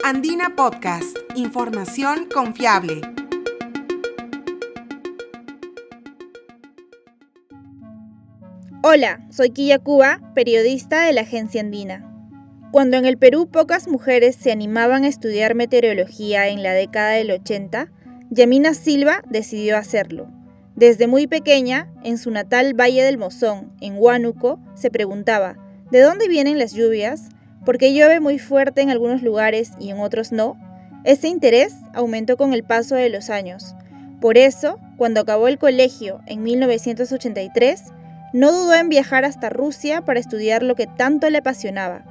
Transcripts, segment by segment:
Andina Podcast, información confiable. Hola, soy Quilla Cuba, periodista de la Agencia Andina. Cuando en el Perú pocas mujeres se animaban a estudiar meteorología en la década del 80, Yamina Silva decidió hacerlo. Desde muy pequeña, en su natal Valle del Mozón, en Huánuco, se preguntaba, ¿de dónde vienen las lluvias? ¿Por qué llueve muy fuerte en algunos lugares y en otros no? Ese interés aumentó con el paso de los años. Por eso, cuando acabó el colegio en 1983, no dudó en viajar hasta Rusia para estudiar lo que tanto le apasionaba.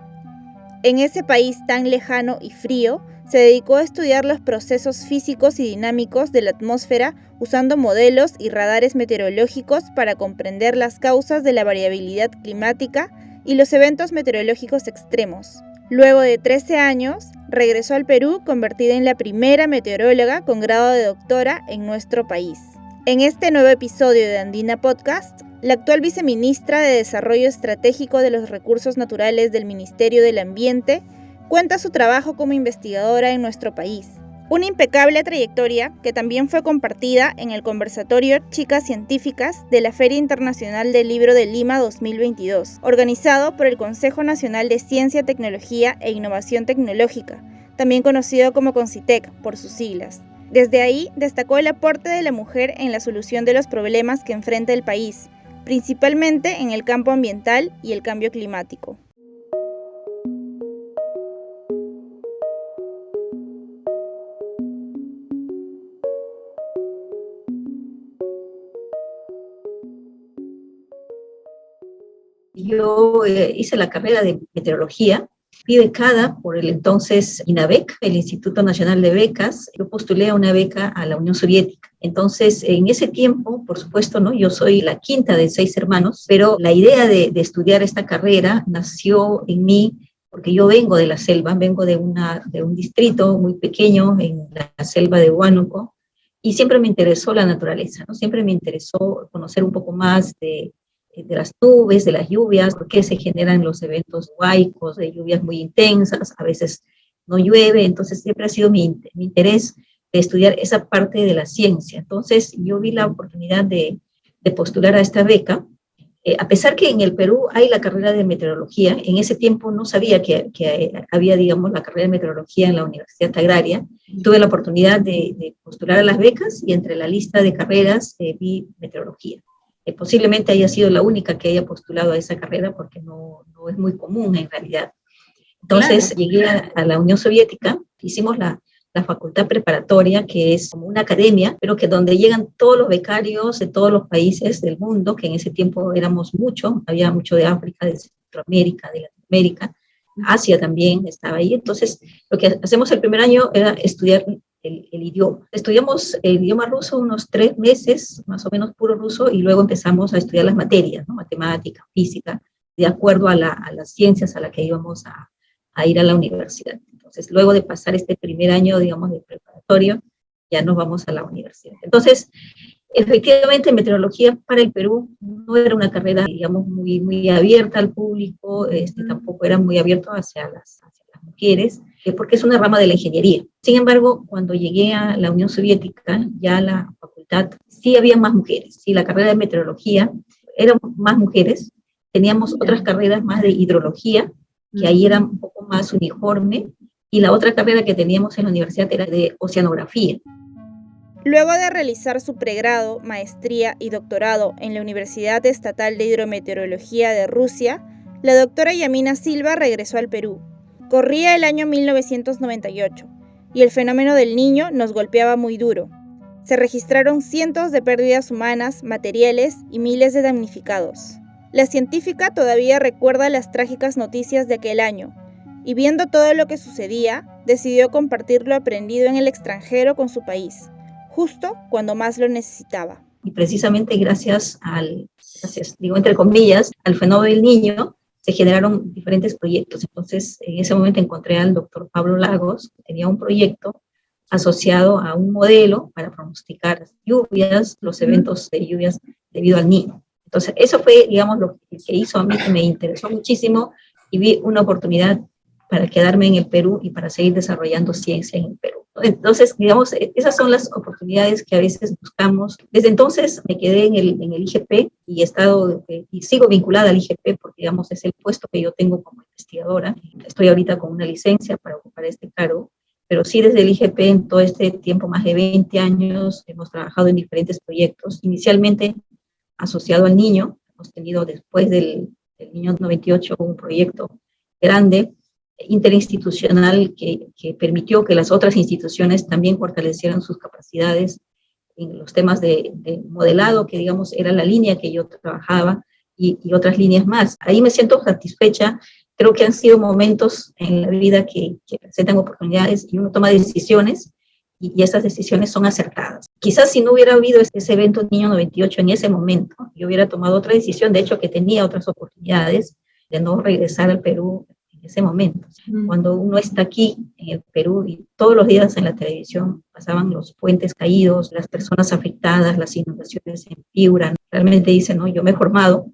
En ese país tan lejano y frío, se dedicó a estudiar los procesos físicos y dinámicos de la atmósfera usando modelos y radares meteorológicos para comprender las causas de la variabilidad climática y los eventos meteorológicos extremos. Luego de 13 años, regresó al Perú convertida en la primera meteoróloga con grado de doctora en nuestro país. En este nuevo episodio de Andina Podcast, la actual viceministra de Desarrollo Estratégico de los Recursos Naturales del Ministerio del Ambiente cuenta su trabajo como investigadora en nuestro país. Una impecable trayectoria que también fue compartida en el conversatorio Chicas Científicas de la Feria Internacional del Libro de Lima 2022, organizado por el Consejo Nacional de Ciencia, Tecnología e Innovación Tecnológica, también conocido como CONCITEC por sus siglas. Desde ahí destacó el aporte de la mujer en la solución de los problemas que enfrenta el país, principalmente en el campo ambiental y el cambio climático. Yo hice la carrera de meteorología, fui becada por el entonces INABEC, el Instituto Nacional de Becas. Yo postulé a una beca a la Unión Soviética. Entonces, en ese tiempo, por supuesto, ¿no? Yo soy la quinta de 6 hermanos, pero la idea de estudiar esta carrera nació en mí porque yo vengo de la selva, vengo de un distrito muy pequeño en la selva de Huánuco, y siempre me interesó la naturaleza, ¿no? Siempre me interesó conocer un poco más de las nubes, de las lluvias, por qué se generan los eventos huaicos, de lluvias muy intensas, a veces no llueve. Entonces siempre ha sido mi interés de estudiar esa parte de la ciencia. Entonces yo vi la oportunidad de postular a esta beca, a pesar que en el Perú hay la carrera de meteorología. En ese tiempo no sabía que había, digamos, la carrera de meteorología en la Universidad Agraria. Tuve la oportunidad de postular a las becas y entre la lista de carreras vi meteorología. Posiblemente haya sido la única que haya postulado a esa carrera porque no es muy común en realidad. Entonces llegué a la Unión Soviética, hicimos la facultad preparatoria, que es como una academia, pero que donde llegan todos los becarios de todos los países del mundo, que en ese tiempo éramos mucho, había mucho de África, de Centroamérica, de Latinoamérica, Asia también estaba ahí. Entonces lo que hacemos el primer año era estudiar el idioma. Estudiamos el idioma ruso unos 3 meses, más o menos puro ruso, y luego empezamos a estudiar las materias, ¿no? Matemática, física, de acuerdo a las ciencias a las que íbamos a ir a la universidad. Entonces, luego de pasar este primer año, digamos, de preparatorio, ya nos vamos a la universidad. Entonces, efectivamente, meteorología para el Perú no era una carrera, digamos, muy abierta al público, tampoco era muy abierto hacia las mujeres, porque es una rama de la ingeniería. Sin embargo, cuando llegué a la Unión Soviética, ya la facultad, sí había más mujeres, sí, la carrera de meteorología eran más mujeres. Teníamos otras carreras más de hidrología, que ahí era un poco más uniforme, y la otra carrera que teníamos en la universidad era de oceanografía. Luego de realizar su pregrado, maestría y doctorado en la Universidad Estatal de Hidrometeorología de Rusia, la doctora Yamina Silva regresó al Perú. Corría el año 1998 y el fenómeno del Niño nos golpeaba muy duro. Se registraron cientos de pérdidas humanas, materiales y miles de damnificados. La científica todavía recuerda las trágicas noticias de aquel año y viendo todo lo que sucedía, decidió compartir lo aprendido en el extranjero con su país, justo cuando más lo necesitaba. Y precisamente gracias, digo entre comillas, al fenómeno del Niño, se generaron diferentes proyectos. Entonces, en ese momento encontré al doctor Pablo Lagos, que tenía un proyecto asociado a un modelo para pronosticar las lluvias, los eventos de lluvias debido al Niño. Entonces, eso fue, digamos, lo que hizo a mí, que me interesó muchísimo, y vi una oportunidad para quedarme en el Perú y para seguir desarrollando ciencia en el Perú. Entonces, digamos, esas son las oportunidades que a veces buscamos. Desde entonces me quedé en el IGP y he estado y sigo vinculada al IGP porque, digamos, es el puesto que yo tengo como investigadora. Estoy ahorita con una licencia para ocupar este cargo, pero sí desde el IGP en todo este tiempo, más de 20 años, hemos trabajado en diferentes proyectos, inicialmente asociado al niño. Hemos tenido después del Niño 98 un proyecto grande interinstitucional que permitió que las otras instituciones también fortalecieran sus capacidades en los temas de modelado, que digamos era la línea que yo trabajaba, y otras líneas más. Ahí me siento satisfecha. Creo que han sido momentos en la vida que presentan oportunidades y uno toma decisiones y esas decisiones son acertadas. Quizás si no hubiera habido ese evento Niño 98 en ese momento, yo hubiera tomado otra decisión, de hecho que tenía otras oportunidades de no regresar al Perú en ese momento. Cuando uno está aquí en el Perú y todos los días en la televisión pasaban los puentes caídos, las personas afectadas, las inundaciones en Piura, realmente dicen, no, yo me he formado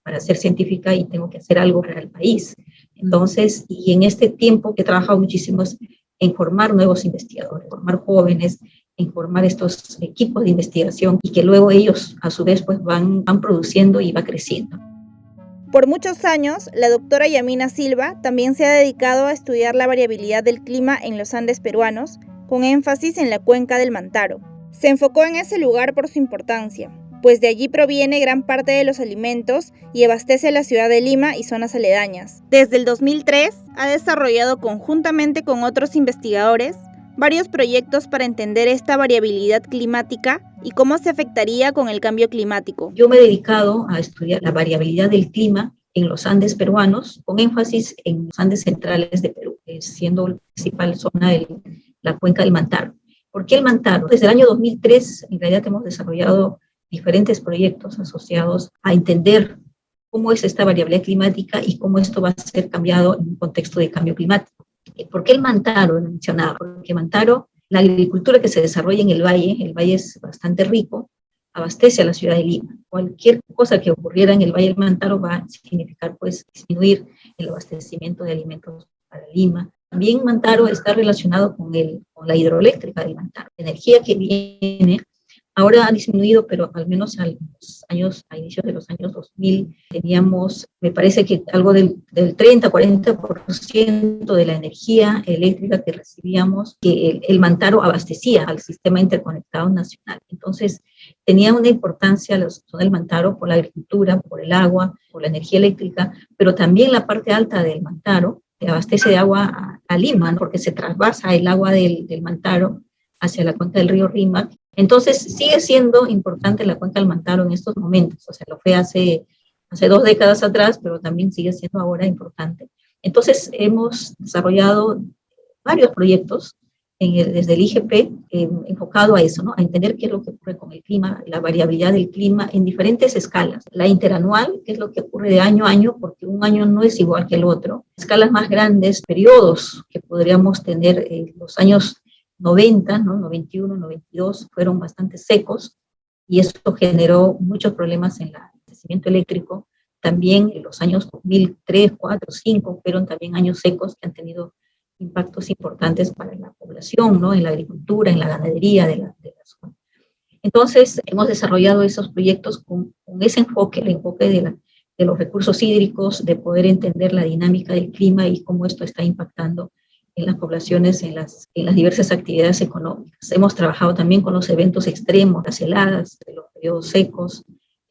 para ser científica y tengo que hacer algo para el país. Entonces, y en este tiempo que he trabajado muchísimo en formar nuevos investigadores, formar jóvenes, en formar estos equipos de investigación y que luego ellos a su vez pues van produciendo y va creciendo. Por muchos años, la doctora Yamina Silva también se ha dedicado a estudiar la variabilidad del clima en los Andes peruanos, con énfasis en la cuenca del Mantaro. Se enfocó en ese lugar por su importancia, pues de allí proviene gran parte de los alimentos y abastece a la ciudad de Lima y zonas aledañas. Desde el 2003 ha desarrollado conjuntamente con otros investigadores varios proyectos para entender esta variabilidad climática y cómo se afectaría con el cambio climático. Yo me he dedicado a estudiar la variabilidad del clima en los Andes peruanos, con énfasis en los Andes centrales de Perú, siendo la principal zona la cuenca del Mantaro. ¿Por qué el Mantaro? Desde el año 2003, en realidad hemos desarrollado diferentes proyectos asociados a entender cómo es esta variabilidad climática y cómo esto va a ser cambiado en un contexto de cambio climático. ¿Por qué el Mantaro? Mencionaba, porque Mantaro, la agricultura que se desarrolla en el valle es bastante rico, abastece a la ciudad de Lima. Cualquier cosa que ocurriera en el Valle del Mantaro va a significar pues disminuir el abastecimiento de alimentos para Lima. También Mantaro está relacionado con la hidroeléctrica del Mantaro. La energía que viene ahora ha disminuido, pero al menos a inicios de los años 2000 teníamos, me parece que algo del 30-40% de la energía eléctrica que recibíamos, que el Mantaro abastecía al sistema interconectado nacional. Entonces, tenía una importancia la zona del Mantaro por la agricultura, por el agua, por la energía eléctrica, pero también la parte alta del Mantaro que abastece de agua a Lima, ¿no? Porque se trasvasa el agua del Mantaro hacia la cuenca del río Rímac. Entonces, sigue siendo importante la cuenca del Mantaro en estos momentos, o sea, lo fue hace 2 décadas atrás, pero también sigue siendo ahora importante. Entonces, hemos desarrollado varios proyectos desde el IGP enfocado a eso, ¿no? A entender qué es lo que ocurre con el clima, la variabilidad del clima en diferentes escalas. La interanual, que es lo que ocurre de año a año, porque un año no es igual que el otro. Escalas más grandes, periodos que podríamos tener los años 90, ¿no? 91, 92, fueron bastante secos y eso generó muchos problemas en el abastecimiento eléctrico. También en los años 2003, 4, 5 fueron también años secos que han tenido impactos importantes para la población, ¿no? En la agricultura, en la ganadería de la zona. Entonces, hemos desarrollado esos proyectos con ese enfoque, el enfoque de los recursos hídricos, de poder entender la dinámica del clima y cómo esto está impactando en las poblaciones, en las diversas actividades económicas. Hemos trabajado también con los eventos extremos, las heladas, los periodos secos,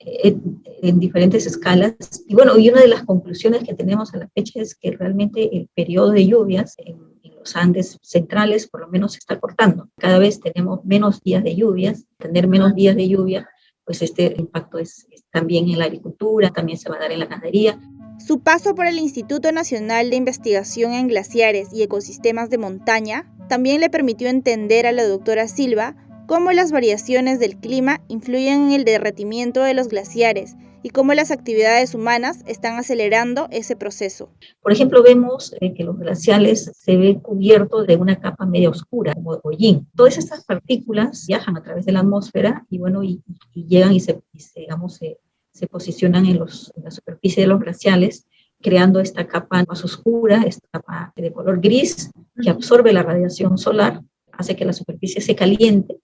en diferentes escalas. Y bueno, y una de las conclusiones que tenemos a la fecha es que realmente el periodo de lluvias en los Andes centrales por lo menos se está cortando. Cada vez tenemos menos días de lluvias. Tener menos días de lluvia, pues este impacto es también en la agricultura, también se va a dar en la ganadería. Su paso por el Instituto Nacional de Investigación en Glaciares y Ecosistemas de Montaña también le permitió entender a la doctora Silva cómo las variaciones del clima influyen en el derretimiento de los glaciares y cómo las actividades humanas están acelerando ese proceso. Por ejemplo, vemos que los glaciales se ven cubiertos de una capa media oscura, como de hollín. Todas estas partículas viajan a través de la atmósfera y bueno, y llegan y se posicionan en la superficie de los glaciales creando esta capa más oscura, esta capa de color gris que absorbe la radiación solar, hace que la superficie se caliente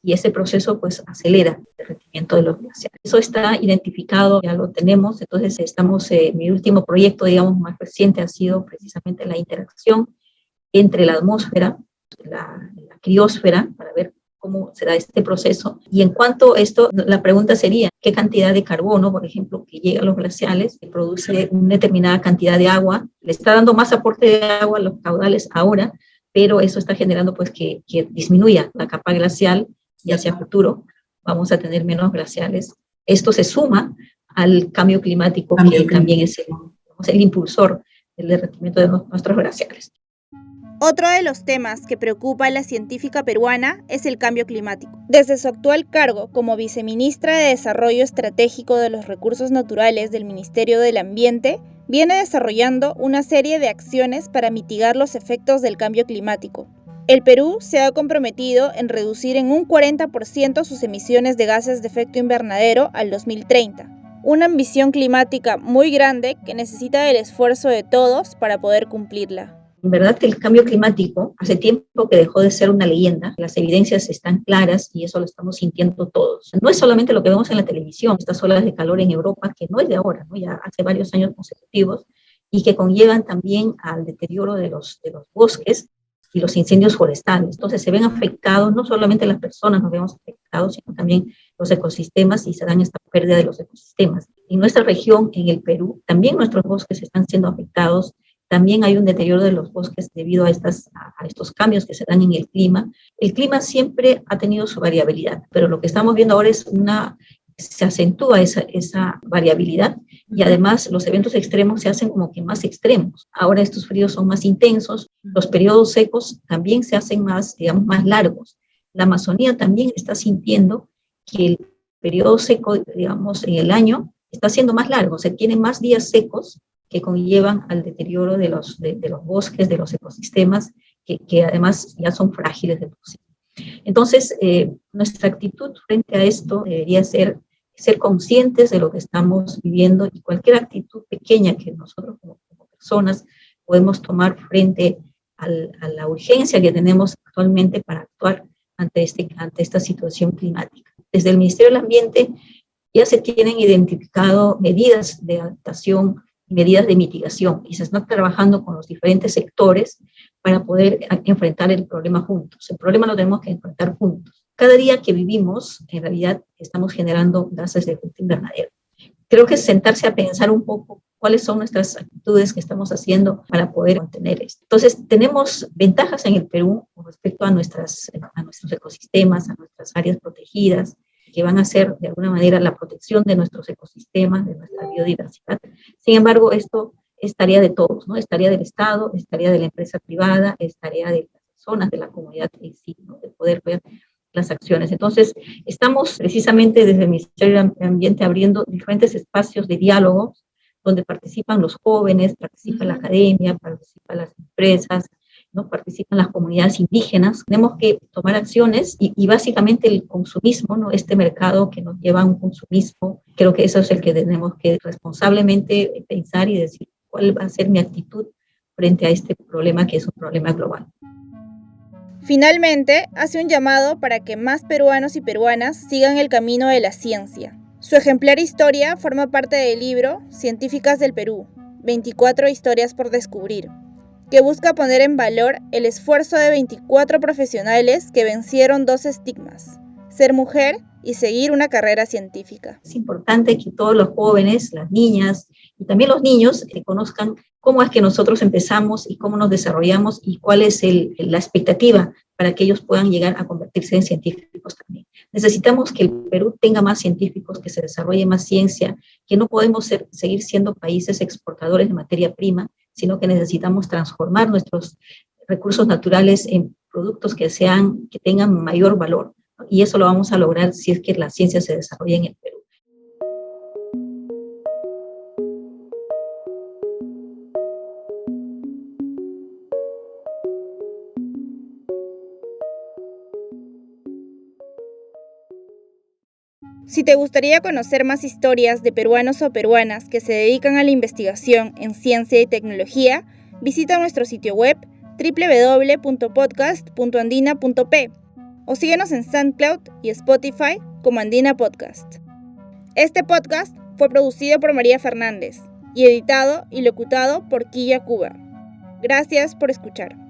y ese proceso pues acelera el derretimiento de los glaciares. Eso está identificado, ya lo tenemos, entonces mi último proyecto, digamos, más reciente ha sido precisamente la interacción entre la atmósfera, la criósfera, para ver cómo se da este proceso. Y en cuanto a esto, la pregunta sería, ¿qué cantidad de carbono, por ejemplo, que llega a los glaciales, que produce una determinada cantidad de agua? Le está dando más aporte de agua a los caudales ahora, pero eso está generando pues que disminuya la capa glacial y hacia futuro vamos a tener menos glaciales. Esto se suma al cambio climático que también es el impulsor del derretimiento de nuestros glaciares. Otro de los temas que preocupa a la científica peruana es el cambio climático. Desde su actual cargo como viceministra de Desarrollo Estratégico de los Recursos Naturales del Ministerio del Ambiente, viene desarrollando una serie de acciones para mitigar los efectos del cambio climático. El Perú se ha comprometido en reducir en un 40% sus emisiones de gases de efecto invernadero al 2030. Una ambición climática muy grande que necesita del esfuerzo de todos para poder cumplirla. En verdad, el cambio climático hace tiempo que dejó de ser una leyenda. Las evidencias están claras y eso lo estamos sintiendo todos. No es solamente lo que vemos en la televisión, estas olas de calor en Europa, que no es de ahora, ¿no? Ya hace varios años consecutivos, y que conllevan también al deterioro de los bosques y los incendios forestales. Entonces se ven afectados, no solamente las personas nos vemos afectados, sino también los ecosistemas y se daña esta pérdida de los ecosistemas. En nuestra región, en el Perú, también nuestros bosques están siendo afectados. También hay un deterioro de los bosques debido a estos cambios que se dan en el clima. El clima siempre ha tenido su variabilidad, pero lo que estamos viendo ahora se acentúa esa variabilidad y además los eventos extremos se hacen como que más extremos. Ahora estos fríos son más intensos, los periodos secos también se hacen más, digamos, más largos. La Amazonía también está sintiendo que el periodo seco, digamos, en el año está siendo más largo, se tienen más días secos que conllevan al deterioro de los bosques, de los ecosistemas, que además ya son frágiles de por sí. Entonces, nuestra actitud frente a esto debería ser conscientes de lo que estamos viviendo y cualquier actitud pequeña que nosotros como personas podemos tomar frente a la urgencia que tenemos actualmente para actuar ante esta situación climática. Desde el Ministerio del Ambiente ya se tienen identificado medidas de adaptación y medidas de mitigación y se están trabajando con los diferentes sectores para poder enfrentar el problema juntos. El problema lo tenemos que enfrentar juntos. Cada día que vivimos, en realidad, estamos generando gases de efecto invernadero. Creo que es sentarse a pensar un poco cuáles son nuestras actitudes que estamos haciendo para poder contener esto. Entonces, tenemos ventajas en el Perú con respecto a nuestros ecosistemas, a nuestras áreas protegidas, que van a ser de alguna manera la protección de nuestros ecosistemas, de nuestra biodiversidad. Sin embargo, esto es tarea de todos, ¿no? Es tarea del Estado, es tarea de la empresa privada, es tarea de las personas, de la comunidad en sí, ¿no? De poder ver las acciones. Entonces, estamos precisamente desde el Ministerio del Ambiente abriendo diferentes espacios de diálogo donde participan los jóvenes, participa la academia, participan las empresas, ¿no? Participan las comunidades indígenas. Tenemos que tomar acciones y básicamente el consumismo, ¿no? Este mercado que nos lleva a un consumismo, creo que eso es el que tenemos que responsablemente pensar y decir cuál va a ser mi actitud frente a este problema que es un problema global. Finalmente, hace un llamado para que más peruanos y peruanas sigan el camino de la ciencia. Su ejemplar historia forma parte del libro Científicas del Perú, 24 historias por descubrir, que busca poner en valor el esfuerzo de 24 profesionales que vencieron 2 estigmas: ser mujer y seguir una carrera científica. Es importante que todos los jóvenes, las niñas y también los niños conozcan cómo es que nosotros empezamos y cómo nos desarrollamos y cuál es la expectativa para que ellos puedan llegar a convertirse en científicos también. Necesitamos que el Perú tenga más científicos, que se desarrolle más ciencia, que no podemos seguir siendo países exportadores de materia prima, sino que necesitamos transformar nuestros recursos naturales en productos que tengan mayor valor. Y eso lo vamos a lograr si es que la ciencia se desarrolla en el Perú. Si te gustaría conocer más historias de peruanos o peruanas que se dedican a la investigación en ciencia y tecnología, visita nuestro sitio web www.podcast.andina.p o síguenos en SoundCloud y Spotify como Andina Podcast. Este podcast fue producido por María Fernández y editado y locutado por Quilla Cuba. Gracias por escuchar.